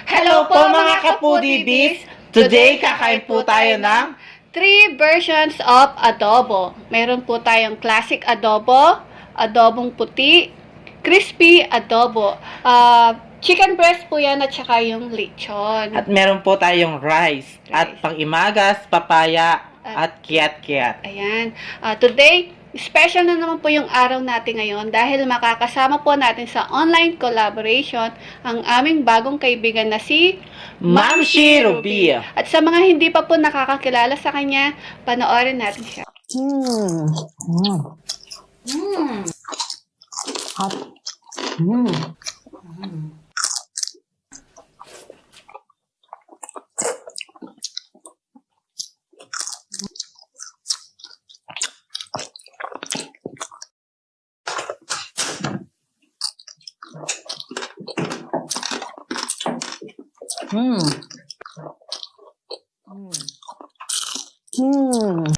Hello po mga kapudibis! Today, kakain po tayo ng 3 versions of adobo. Meron po tayong classic adobo, adobong puti, crispy adobo. Chicken breast po yan at saka yung lechon. at meron po tayong rice. At pang-imagas, papaya, at kiat-kiat. Ayan. Today, special na naman po yung araw natin ngayon dahil makakasama po natin sa online collaboration ang aming bagong kaibigan na si Ma'am Shi Ruby. At sa mga hindi pa po nakakakilala sa kanya, panoorin natin siya. Hot.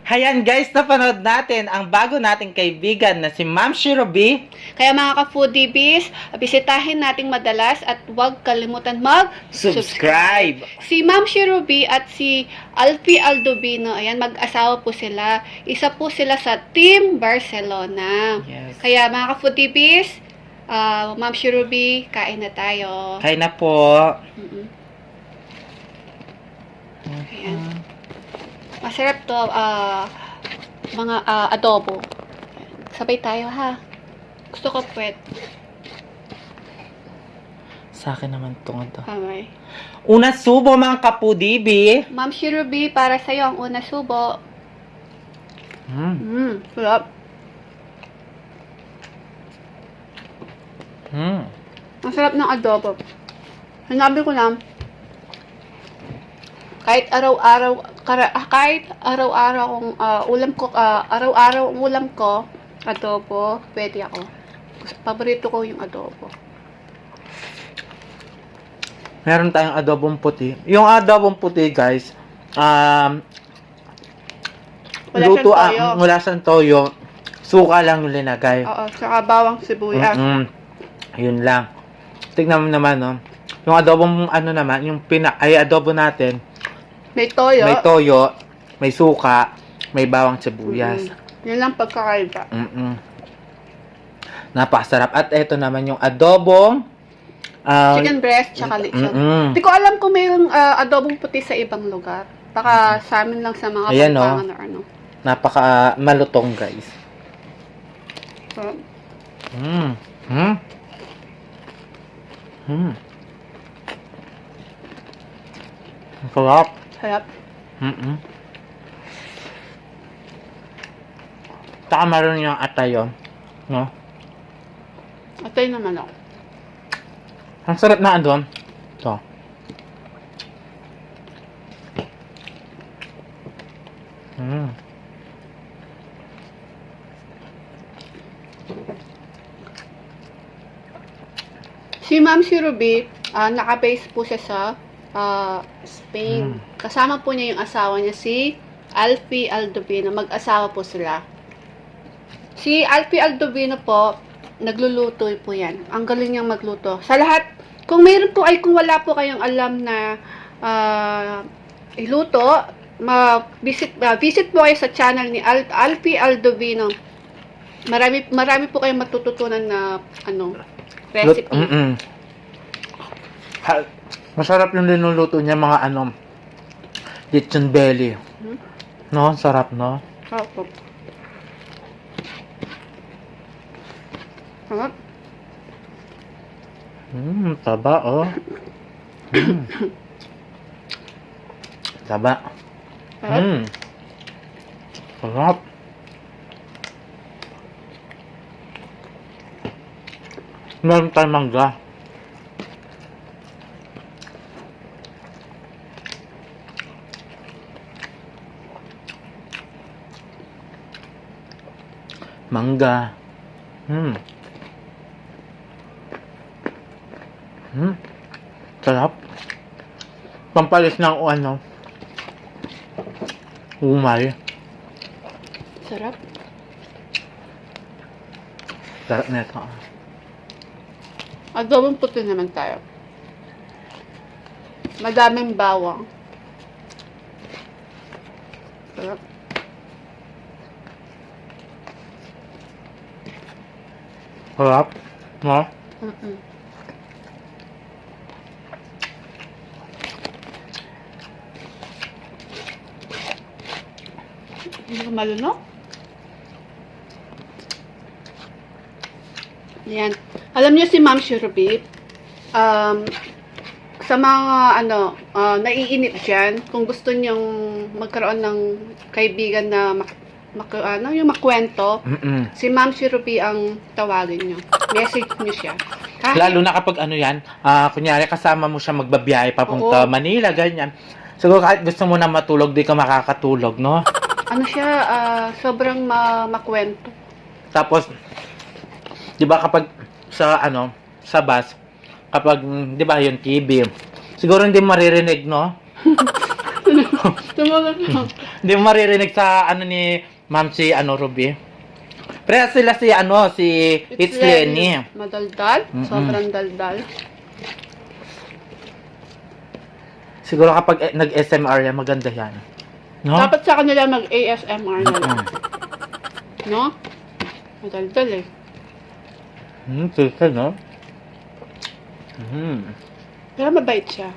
Hayan guys, napanood natin ang bago nating kaibigan na si Ma'am Shi Ruby. Kaya mga ka-foodiebies, bisitahin nating madalas at huwag kalimutan Subscribe! Si Ma'am Shi Ruby at si Alfie Aldovino, ayan, mag-asawa po sila. Isa po sila sa Team Barcelona. Yes. Kaya mga ka-foodiees, Ma'am Shi Ruby, kain na tayo. Kain na po. Ayan. Masarap to, mga adobo. Sabay tayo ha. Gusto ko puwet. Sa akin naman itong ito. Kamay. Una subo mga kapudibi. Ma'am Shi Ruby, para sa'yo ang una subo. Sarap. Ang sarap ng adobo. Sinabi ko lang, kahit araw-araw kong araw-araw ang ulam ko, adobo, pwede ako. Paborito ko yung adobo. Meron tayong adobong puti. Yung adobong puti, guys, wala siyang toyo. Suka lang yung linagay. Oo, saka bawang sibuyas. Yun lang. Tignan mo naman, no? Yung adobong, naman, yung adobo natin, May toyo. may toyo, may suka, may bawang sibuyas. Yun lang pagkakaiba. Napakasarap. At ito naman yung adobong Chicken breast, tsaka lechon. Hindi ko alam kung mayroong adobong puti sa ibang lugar. Baka sa amin lang sa mga Ayan, Pampangan or ano. napaka malutong, guys. So, Ang sarap. sarap. Saka meron yung atayo. No? Atay naman ako. Ang sarap na doon. Ito. Si Ma'am Shi Ruby, naka-base po siya sa Spain. Kasama po niya yung asawa niya, si Alfie Aldovino. Mag-asawa po sila. Si Alfie Aldovino po, nagluluto po yan. Ang galing niyang magluto. Sa lahat, kung mayroon po kung wala po kayong alam na iluto, visit po kayo sa channel ni Alfie Aldovino. Marami po kayong matututunan na recipe. Masarap yung linuluto niya, mga lechon belly. No, sarap, no? Sarap. Sarap. Taba, oh. Taba. Sarap. Meron tayong mangga. Mangga. Sarap. Pampalis ng ano. Umay. Sarap. Sarap nito. Adobong puti naman tayo. Madaming bawang. Sarap. Sarap. No? Mm-mm. Hindi ko malunok. Yan. Alam niyo si Ma'am Shirley, sa mga naiinip dyan, kung gusto niyong magkaroon ng kaibigan na yung makwento, si Ma'am Shirley ang tawagin niyo. Message niyo siya. Lalo na kapag ano yan, kunyari kasama mo siya magbabiyahe papunta Oo. Manila, ganyan. Siguro kahit gusto mo na matulog, di ka makakatulog, no? Ano siya, sobrang makwento. Tapos, di ba kapag sa sa bus, kapag, di ba yung TV, siguro hindi maririnig, no? Tumagal na. Hindi mo maririnig sa ni Ma'am si Ruby. Pero sila si It's Lenny. Madaldal. Sobrang daldal. Siguro kapag nag-SMR yan, maganda yan. No? Dapat sa kanila mag-ASMR na lang. No? Madaldal eh. Tulad, no? Pero mabait siya.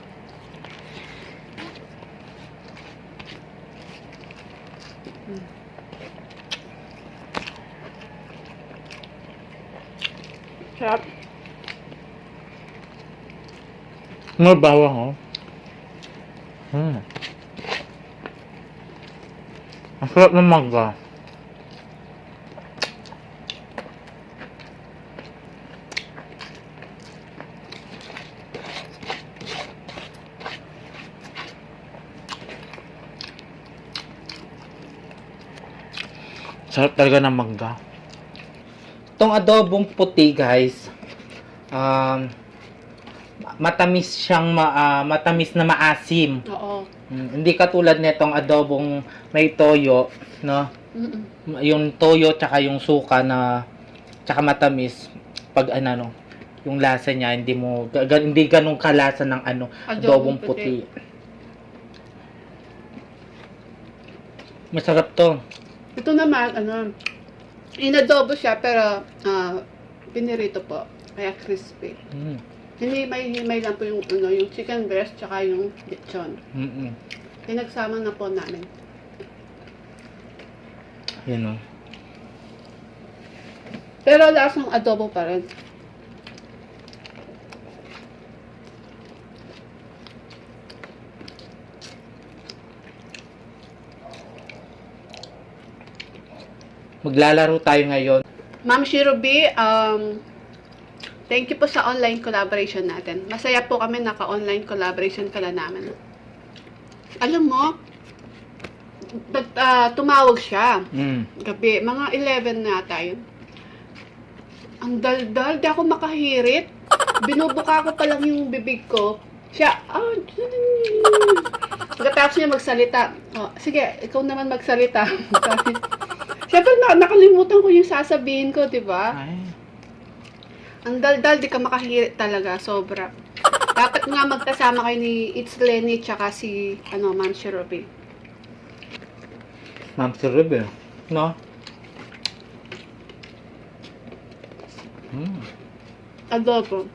Sarap. May bawang, oh. Ang sarap ng mangga. Sarap talaga ng mangga. Itong adobong puti, guys, matamis siyang matamis na maasim. Oo. Hindi katulad nitong adobong may toyo, no? Yung toyo tsaka yung suka na tsaka matamis pag yung lasa niya hindi ganun kalasa ng adobong puti. Masarap to. Ito naman, inadobo siya, pero, pinirito po. Kaya crispy. Hinimay lang po yung, yung chicken breast, tsaka yung lechon. Pinagsama na po namin. Yun, oh. Pero lasang adobo pa rin. Maglalaro tayo ngayon. Ma'am Shirobi, thank you po sa online collaboration natin. Masaya po kami naka-online collaboration pala namin. Alam mo, tumawag siya. Gabi, mga 11 na tayo. Ang daldal, di ako makahirit. Binubuka ko pa lang yung bibig ko. Siya, pagkatapos niya magsalita. Oh, sige, ikaw naman magsalita. Siyempre, nakalimutan ko yung sasabihin ko, di ba? Ang daldal, di ka makahirit talaga, sobra. Dapat nga magkasama kayo ni It's Lenny tsaka si, Ma'am Shirobi. Ma'am Shirobi, no? Adobo.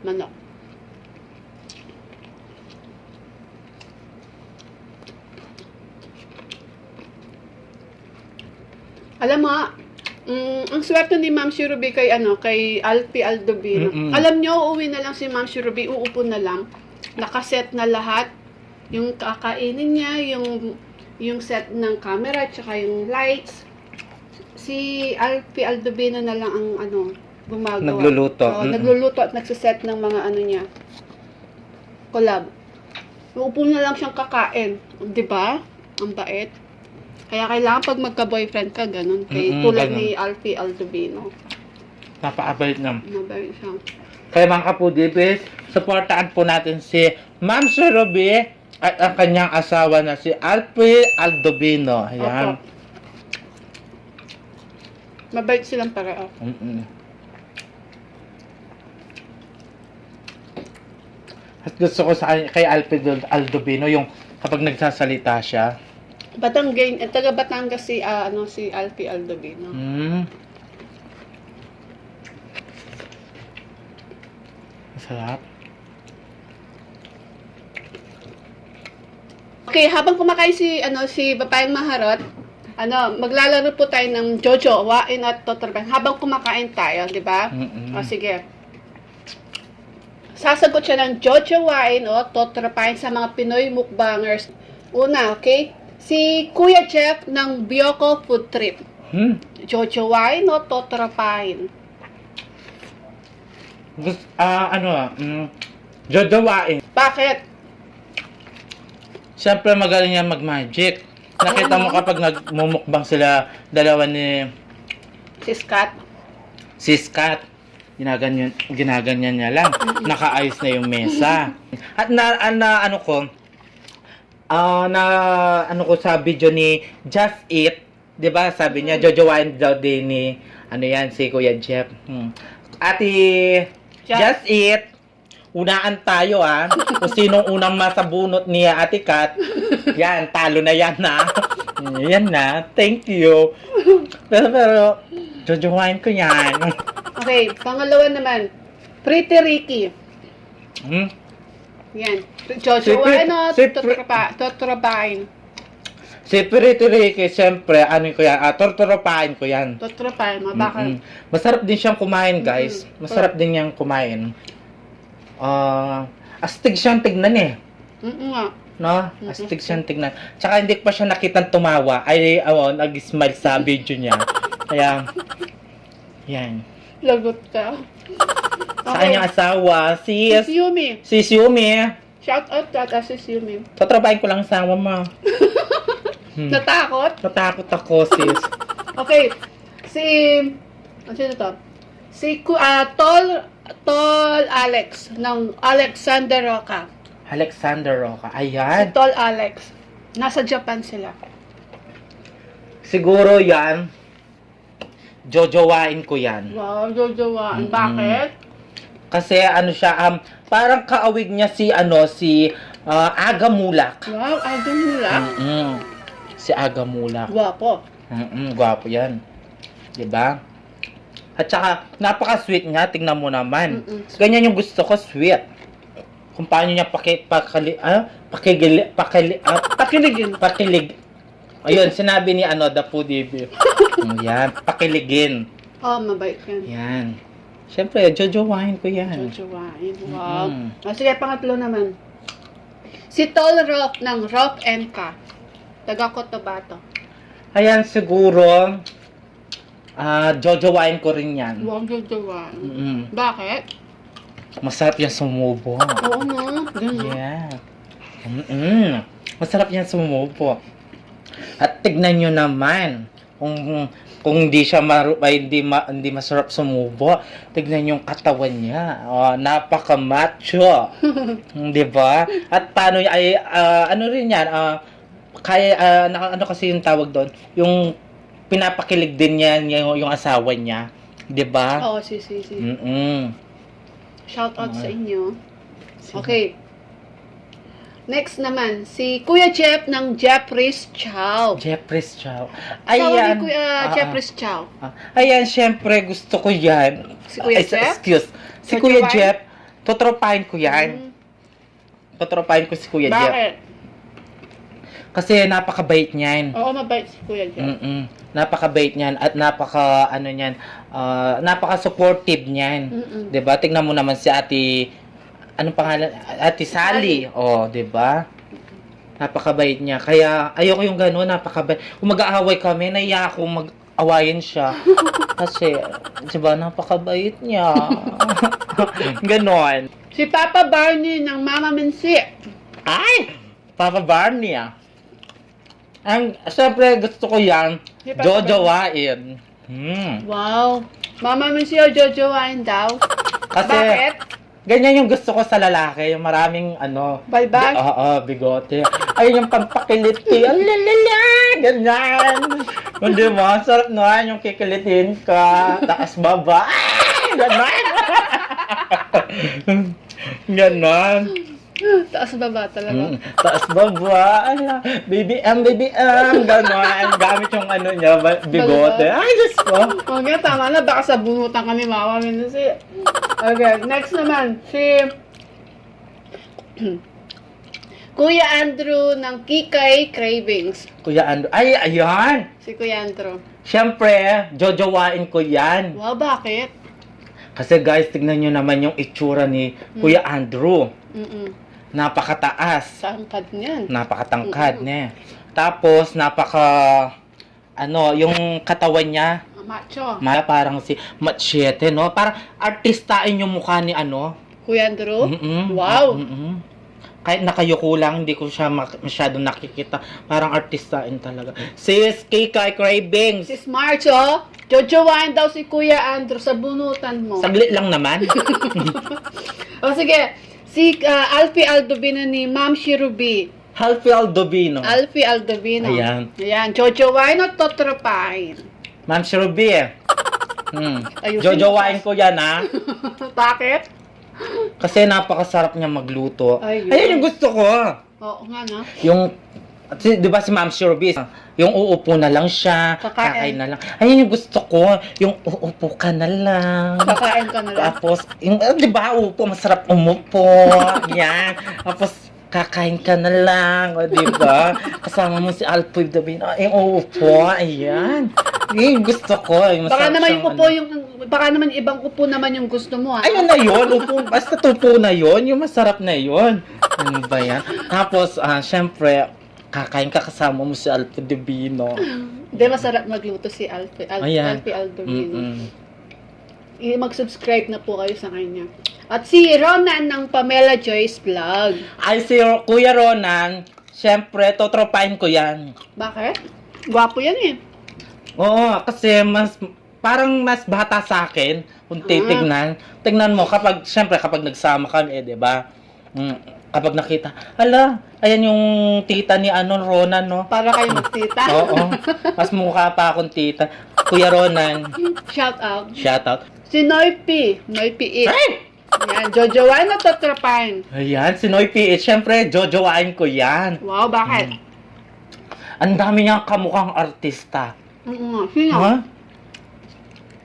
Manok. Alam mo, ang swerte ni Ma'am Shirobi kay Alfie Aldovino. Alam nyo, uuwi na lang si Ma'am Shirobi, uupo na lang. Nakaset na lahat. Yung kakainin niya, yung set ng camera, tsaka yung lights. Si Alfie Aldovino na lang ang gumagawa. Nagluluto. Nagluluto at nagsiset ng mga niya. Collab. Uupo na lang siyang kakain. Diba? Ang bait. Kaya kailangan pag magka-boyfriend ka, ganun. Tulad ganun. ni Alfie Aldovino. Napakabait na. Mabait siya. Kaya mga kapudibis, supportaan po natin si Ma'am Sir Ruby at ang kanyang asawa na si Alfie Aldovino. Ayan. Opo. Mabait silang pareho. At gusto ko kay Alfie Aldovino yung kapag nagsasalita siya. Taga Batangas si si Alfie Aldovino. Masarap. Okay, habang kumakain si Papayang Maharot, maglalaro po tayo ng Jojo, Wain at Totorban. Habang kumakain tayo, di ba? O, sige. Sasagot siya ng Jojo, Wain o Totorban sa mga Pinoy mukbangers. Una, okay? Si Kuya Jeff ng Bioco Food Trip. Jojo, Wain o Totorban? Jojowain. Bakit? Siyempre magaling yan mag-magic. Nakita mo kapag nagmumukbang sila dalawa ni Si Scott. Ginaganyan niya lang. Nakaayos na yung mesa. At sa video ni Just Eat, 'di ba? Sabi niya jojowain daw din ni si Kuya Jeff. Just Eat. Unaan tayo kung sinong unang masabunot niya Ate Kat. Yan, talo na yan Yan na, thank you. Pero jojowain ko yan. Okay, pangalawa naman. Pretty Ricky. Yan. Jojowain o Totorbain? Si Pretty Ricky, siyempre, tortoropain ko yan. Totorbain, bakit? Masarap din siyang kumain, guys. Masarap din niyang kumain. Astig siyang tignan Nga. No? Astig siyang tignan. Tsaka hindi ko pa siya nakitang tumawa. Nag-smile sa video niya. Kaya, yan. Lagot ka. Sa kanyang asawa, Si Yumi. Si Yumi. Shout out si Yumi. Tatrabahin ko lang asawa mo. Natakot? Natakot ako, sis. Okay. Sino to? Si Tol Alex ng Alexander Roca. Alexander Roca. Si Ayan. Tol Alex. Nasa Japan sila. Siguro yan. Jojowain ko yan. Wow, Jojowain. Bakit? Kasi siya, parang kaawig niya si Aga Mulak. Wow, Aga Mulak. Si Aga Mulak. Gwapo. Gwapo yan. Diba? At saka, napaka-sweet niya. Tingnan mo naman. Ganyan yung gusto ko, sweet. Kung paano niya pakilig. Ayun, sinabi ni The Foodie. Yan, pakiligin. Mabait yan. Yan. Siyempre, jojowain ko yan. Jojowain. Wow. Sige, pangatlo naman. Si Tol Rock ng Rock & Ka. Taga Cotabato. Ayan, siguro, jojowain ko rin yan. Wow, Jojowain. Bakit? Masarap yan sumubo. Oo nga. Ganun. Yeah. Masarap yan sumubo. At tignan nyo naman, kung hindi siya hindi masarap sumubo, tignan yung katawan niya. Napaka-macho. Di ba? At paano rin yan, kasi yung tawag doon, yung pinapakilig din niya yung asawa niya. 'Di ba? Oo, si. Shout out sa inyo. Okay. Next naman, si Kuya Jeff ng Jeffrey's Chow. Jeffrey's Chow. Ayan. Ni Kuya Jeffrey's Chow. Ayan, syempre gusto ko yan. Si Kuya Jeff? Si Kuya Jeff, totropahin ko yan. Totropahin ko si Kuya Jeff. Bakit? Kasi napakabait niyan. Oo, mabait si Kuya Jeff. Napakabait niyan at napaka-supportive niyan. 'Di ba? Tingnan mo naman si anong pangalan? Ate Sally. Oh, 'di ba? Napakabait niya. Kaya ayoko yung gano'n, napakabait. Kung mag-aaway kami, naiya ako mag-awayin siya. Kasi, 'di ba, napakabait niya. Ganon. Si Papa Barney ng Mama Mensi. Ay! Papa Barney Siyempre, gusto ko yan. Jojowain. Wow. Mama mo siya jojowain daw. Kasi, Bakit? ganyan yung gusto ko sa lalaki. Yung maraming, ano, Balbas? Oo, bigote. Ayun yung pampakiliti. Alalala! Ganyan. Hindi mo, sarap naman yung kikilitin ka. Taas baba. Ganon. Ganon. Taas baba talaga. Taas baba. Ala, baby baby ganon. Gamit yung ano niya, bigote. Ay, Diyos ko. Okay, tama na. Baka sa bunutan ka ni Mama Minasi. Okay, next naman. Si Kuya Andrew ng Kikay Cravings. Kuya Andrew. Ay, ayan. Si Kuya Andrew. Siyempre, jojowain ko yan. Wow, bakit? Kasi guys, tignan nyo naman yung itsura ni Kuya Andrew. Napakataas. Sangkad niyan. Napakatangkad niya. Tapos, yung katawan niya, Macho. parang si Machete, no? Parang artistain yung mukha ni Kuya Andrew? Mm-mm. Wow. Mm-mm. Kahit nakayuko lang, hindi ko siya masyadong nakikita. Parang artistain talaga. Sis, Kikay Cravings. Si Smart, oh. Jojowain daw si Kuya Andrew sa bunutan mo. Saglit lang naman. O sige, si Alfie Aldovino ni Ma'am Shirubi. Halfie Aldovino. Alfie Aldovino. Ayan. Ayan, jojowain o totropain? Ma'am Shirubi Ayusin jojowain ko yan, ha? Bakit? Kasi napakasarap niya magluto. Ayun. Ayun yung gusto ko. Oo nga, no? Yung, di ba si Ma'am Shirubi, yung uupo na lang siya, Kakain. na lang. Ayun yung gusto ko, yung uupo ka na lang. Kakain ka na lang. Tapos, yung, di ba, uupo, masarap umupo. Yan. Tapos, kakain ka na lang, o, di ba? Kasama mo si Alpoy Davino, yung uupo, ayan. Yung gusto ko. Yung Baka masarap naman siyang yung upo, baka naman ibang upo naman yung gusto mo, ha? Ayun na yun, upo, basta tupo na yun, yung masarap na yun. Ano ba yan? Tapos, syempre, kakain ka kasama mo si Alfie Divino. Hindi, masarap magluto si Alfie Aldovino. Mag-subscribe na po kayo sa kanya. At si Ronan ng Pamela Joyce Vlog. Ay, si Kuya Ronan, syempre, totropain ko yan. Bakit? Gwapo yan eh. Oo, kasi parang mas bata sa akin, kung titignan. Tignan mo, syempre, kapag nagsama kami, di ba? Kapag nakita, hala, ayan yung tita ni Ronan, no? Para kayo magtita. Oo, mas mukha pa akong tita. Kuya Ronan, Shout out. shout out. Si Noipi. Noipi It. Ay! Yan, jojowain na totropain. Ayan, si Noy PH, syempre, jojowain ko yan. Wow, bakit? Ang dami niyang kamukhang artista. Sino? Ha?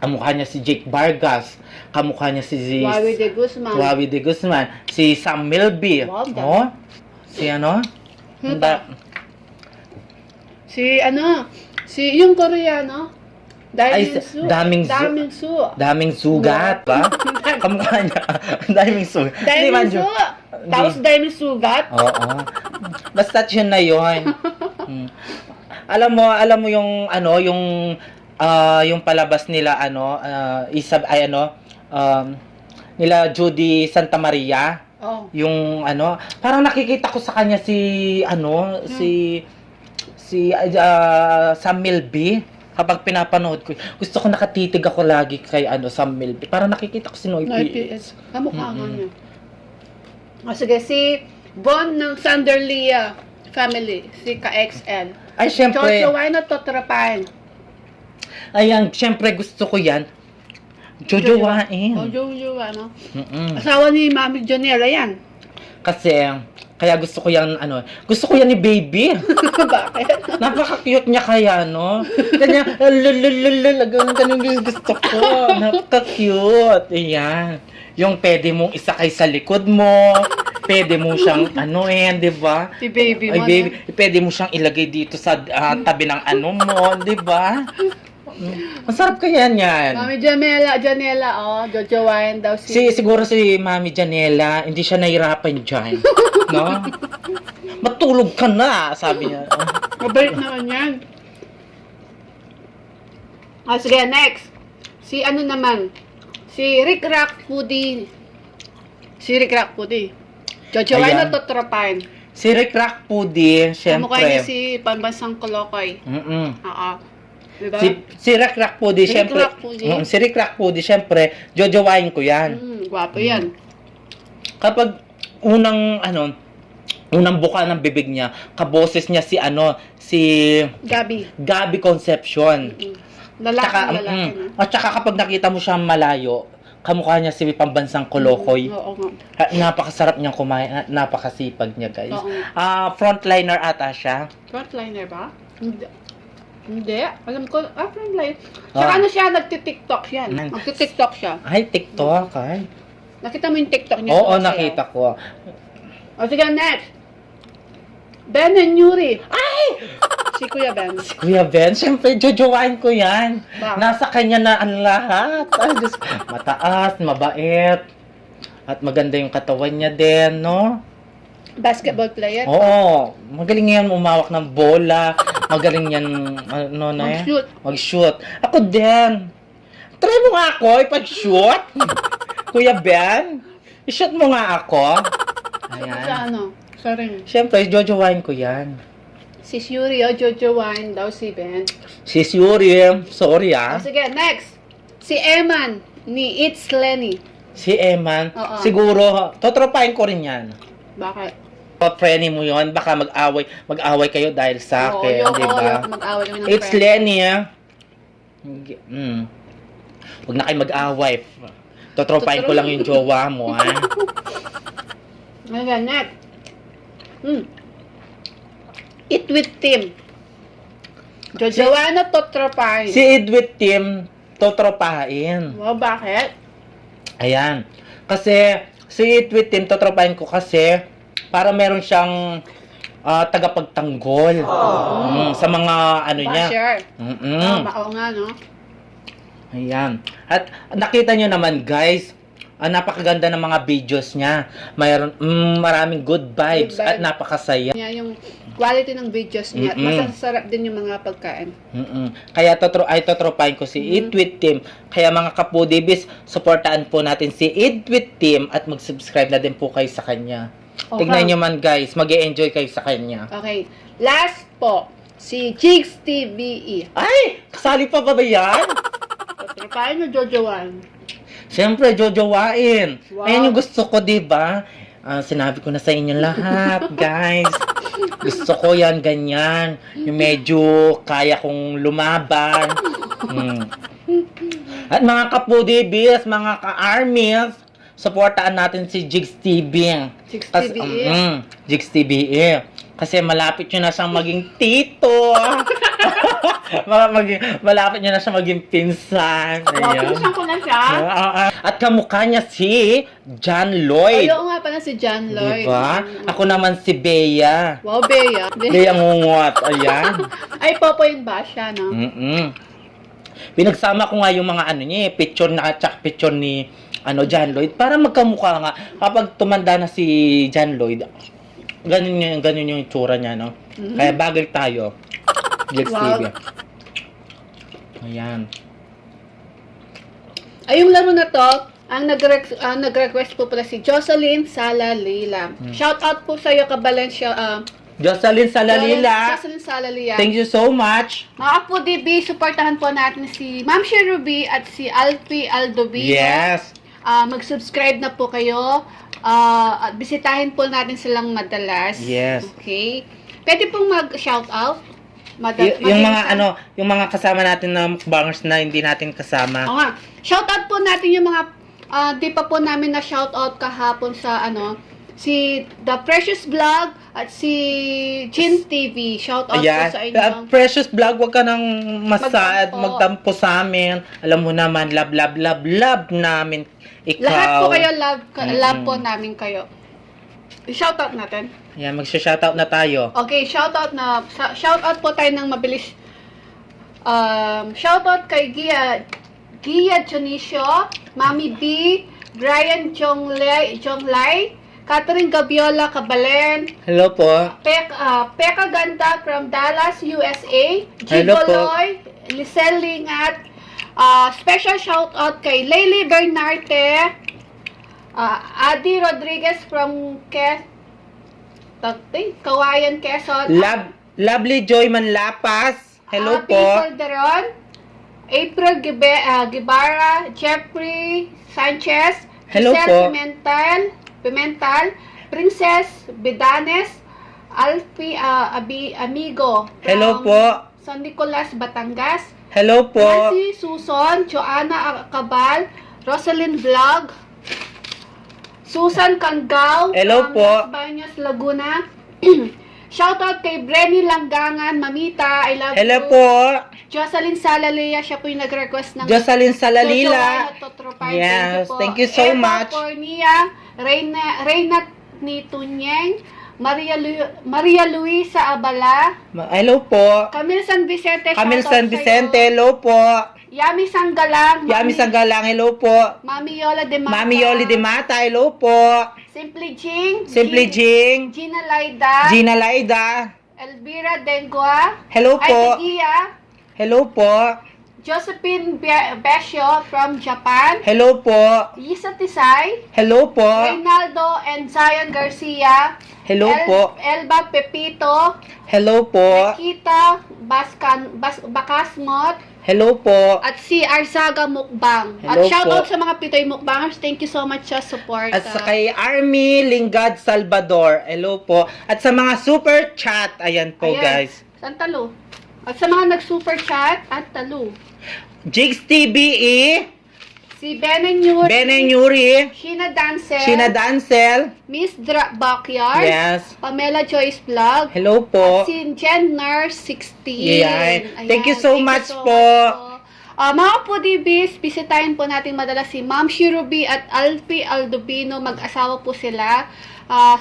Kamukha niya si Jake Vargas. Kamukha niya si Wawi de Guzman. Wawi de Guzman. Si Sam Milby. Wow, dami. Oh? Si Sino pa? Si yung Koreano. daming daming sugat, ba? Kamukha niya. Daming sugat. Daming sugat. Tapos daming sugat. Oo. Basta yun na yun. Alam mo yung yung palabas nila nila Judy Santa Maria. Oh. Yung parang nakikita ko sa kanya si Sam Milby. Kapag pinapanood ko, gusto ko nakatitig ako lagi kay Sam Milby. Parang nakikita ko si Noy PS. Kamukha nga niya. O sige, si Von ng Sanderlia family, si Ka-XL. Ay, syempre. Jojowain na totropain. Ayan, syempre gusto ko yan. Jojowain. O, jojowa, no? Asawa ni Mami Jonella yan. Kasi, kaya gusto ko yan, gusto ko yan ni baby. Bakit? Napaka-cute niya kaya, no? Kanya, ganun yung gusto ko. Napaka-cute. Ayan. Yung pwede mong isakay sa likod mo. Pwede mo siyang, di ba? Si baby mo, Ay, baby, pwede mo siyang ilagay dito sa tabi ng mo, di ba? Masarap kaya yan. Mami Janela, jojowain daw Siguro si Mami Janela, hindi siya nahirapan dyan. No? Matulog ka na, sabi niya. Mabait naman yan. Sige, next. Si naman? Si Rick Rack Foodie. Jojowain na Ayan. totropain. Si Rick Rack Pudi, Kamukha niya syempre. si Pambansang Kolokoy. Oo. Diba? Si Rakrak Pudi, Si syempre. Rakrak Pudi? Si Rakrak Pudi, syempre, jojowain ko yan. Gwapo yan. Kapag unang buka ng bibig niya, kaboses niya si Gabi. Concepcion. Lalaki Tsaka, na lalaki na. At saka kapag nakita mo siya malayo, kamukha niya si pambansang Kolokoy. Oo nga. Napakasarap niyang kumain, napakasipag niya, guys. Oo nga. Frontliner ata siya. Frontliner ba? Hindi. Alam ko, frontliner. Saka siya, nagtitiktok yan. Nagtitiktok siya. Ay, TikTok, ay. Nakita mo yung TikTok niya? Oo, sumasayaw? nakita ko. O sige, next. Ben and Yuri. Ay! Si Kuya Ben. Si Kuya Ben, syempre, jojowain ko yan. Bakit? Nasa kanya na ang lahat. Ay, Diyos, mataas, mabait. At maganda yung katawan niya din, no? Basketball player. Oo, magaling yan umawak ng bola. Magaling yan, Mag-shoot. Mag-shoot. Ako din. Try mo nga ako, ipag-shoot. Kuya Ben, i-shoot mo nga ako. Sa Ayan. Sa ring. Siyempre, jojowain ko yan. Si Shuri, Jojo Wine daw si Ben. Si Yuri, sorry O sige, next. Si Eman ni It's Lenny. Si Eman, Oo. siguro, totropahin ko rin yan. Bakit? Friendly mo yon, baka mag-away kayo dahil sa akin, di ba? Oo, mag-away kami ng It's friend. Lenny, Huwag na kayo mag-away. Totropahin ko lang yung jowa mo, ha? Okay, next. Eat with Tim. Jojowana Totropahin. Si Edwith Tim, totropahin. Wow, bakit? Ayan. Kasi, si Edwith Tim, totropahin ko kasi para meron siyang tagapagtanggol. Sa mga niya. Basher. Oo nga, no? Ayan. At nakita nyo naman, guys, napakaganda ng mga videos niya. Mayroon maraming good vibes Good vibes. at napakasaya. Niya yung quality ng videos niya. At masasarap din yung mga pagkain. Kaya totropahin ko si Edwith Tim. Kaya mga kapudibis, supportaan po natin si Edwith Tim at mag-subscribe na din po kayo sa kanya. Okay. Tignan nyo man, guys, mag-e-enjoy kayo sa kanya. Okay. Last po, si Jigs TVE. Ay! Kasali pa ba yan? Totropahin o Jojowan? Siyempre, jojowain. Wow. Ayan yung gusto ko, diba? Sinabi ko na sa inyo lahat, guys. Gusto ko yan, ganyan. Yung medyo kaya kong lumaban. At mga kapudibis, mga ka-armies, supportaan natin si Jigs TV. Jigs TVE. Jigs TV. Kasi malapit nyo na siyang maging tito. Malapit nyo na siyang maging pinsan. Ayan. Pinsan ko na siya. At kamukha niya si John Lloyd. Oo nga pala si John Lloyd. Diba? Ako naman si Bea. Wow, Bea. Bea ngungot. Ayan. Ay, popoyin ba siya, no? Pinagsama ko nga yung mga picture na at picture ni John Lloyd para magkamukha nga. Kapag tumanda na si John Lloyd, ganun yung itsura niya, no? Kaya bagay tayo. Jigs TV. Ayan. Ay, yung laro na to, ang nag-request po pala si Jocelyn Salalila. Shout out po sa iyo, Kabalencia. Jocelyn Salalila. Jocelyn Salalila. Thank you so much. Mga po, DB, supportahan po natin si Ma'am Ruby at si Alfie Aldovino. Yes. Mag-subscribe na po kayo. At bisitahin po natin silang madalas. Yes. Okay. Pwede pong mag-shout out. Yung mga kasama natin na mukbangers na hindi natin kasama. Oo nga. Shout out po natin yung mga di pa po namin na shout out kahapon sa si The Precious Vlog at si Jin TV. Shout out po sa inyo. Precious Vlog, wag ka nang magtampo sa amin. Alam mo naman, love namin ikaw. Lahat po kayo love po namin kayo. I-shout out natin. Ayan, magsha-shoutout na tayo. Okay, shout out po tayo ng mabilis. Shout out kay Gia Jonicio, Mami B, Brian Jonglay, Catherine Gabiola Cabalen, Hello po. Peka Ganda from Dallas, USA, Hello po. Gigoloy, Lisel Lingat, special shout out kay Leily Bernarte, Adi Rodriguez from Kawayan, Quezon. Lovely Joy Manlapas. Hello Happy po. Calderon, April Guevara, Jeffrey Sanchez, Hello Giselle po. Pimental, Princess Bedanes, Alfie Amigo Hello from po. San Nicolas, Batangas, Hello po. Nancy Susan, Joanna Cabal, Rosalind Vlog, Susan Kanggaw Hello from po. Las Bañas, Laguna. Shoutout kay Brenny Langgangan, Mamita, I love Hello you. po. Jocelyn Salalea, siya po yung nag-request ng Jocelyn Salalila. Jojoan at Totropay. Yes, thank you Eva so much. Cornia, Reyna Nitunyeng, Maria Luisa Abala, Hello po. Camille San Vicente, Camille shoutout San Vicente, sa'yo. hello po. Yami Sanggalang, Yami Sanggalang, hello po. Mami Yola de Mata, Mami Yoli de Mata, hello po. Simply Jing, Simply Jing. Gina Laida, Gina Laida, Elvira Dengua, hello po. Aidegia, Hello po. Josephine Besio from Japan, Hello po. Lisa Tisay, Hello po. Reynaldo and Zion Garcia, Hello po. Elba Pepito, Hello po. Nikita Bakasmot, Hello po. at si Arzaga Mukbang. Hello At shoutout po. sa mga Pitoy Mukbangers. Thank you so much sa support. At sa kay Army Lingad Salvador, hello po. At sa mga super chat, ayan po Ayan. guys. Saan talo? At sa mga nag-super chat at talo. Jigs TBE, Si Benen Yuri, Benen Yuri, Sheena Dancel, Sheena Dancel, Miss Backyard, yes. Pamela Joyce Vlog, Hello po. at si Jen Nurse 16. Yan. Thank you so much po. Mga Pudibis, bisitahin po natin madalas si Ma'am Shirubi at Alfie Aldovino. Mag-asawa po sila.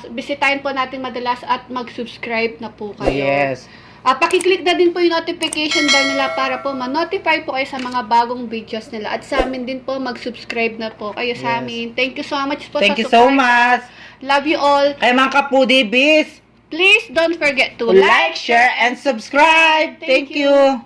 Bisitahin po natin madalas at mag-subscribe na po kayo. Yes. Pakiclick na din po yung notification bell nila para po ma-notify po kayo sa mga bagong videos nila. At sa amin din po, mag-subscribe na po kayo sa Yes. amin. Thank you so much po Thank sa you so support. much. Love you all. Kaya mga kapudibis, Please don't forget to like, share, and subscribe. Thank Thank you.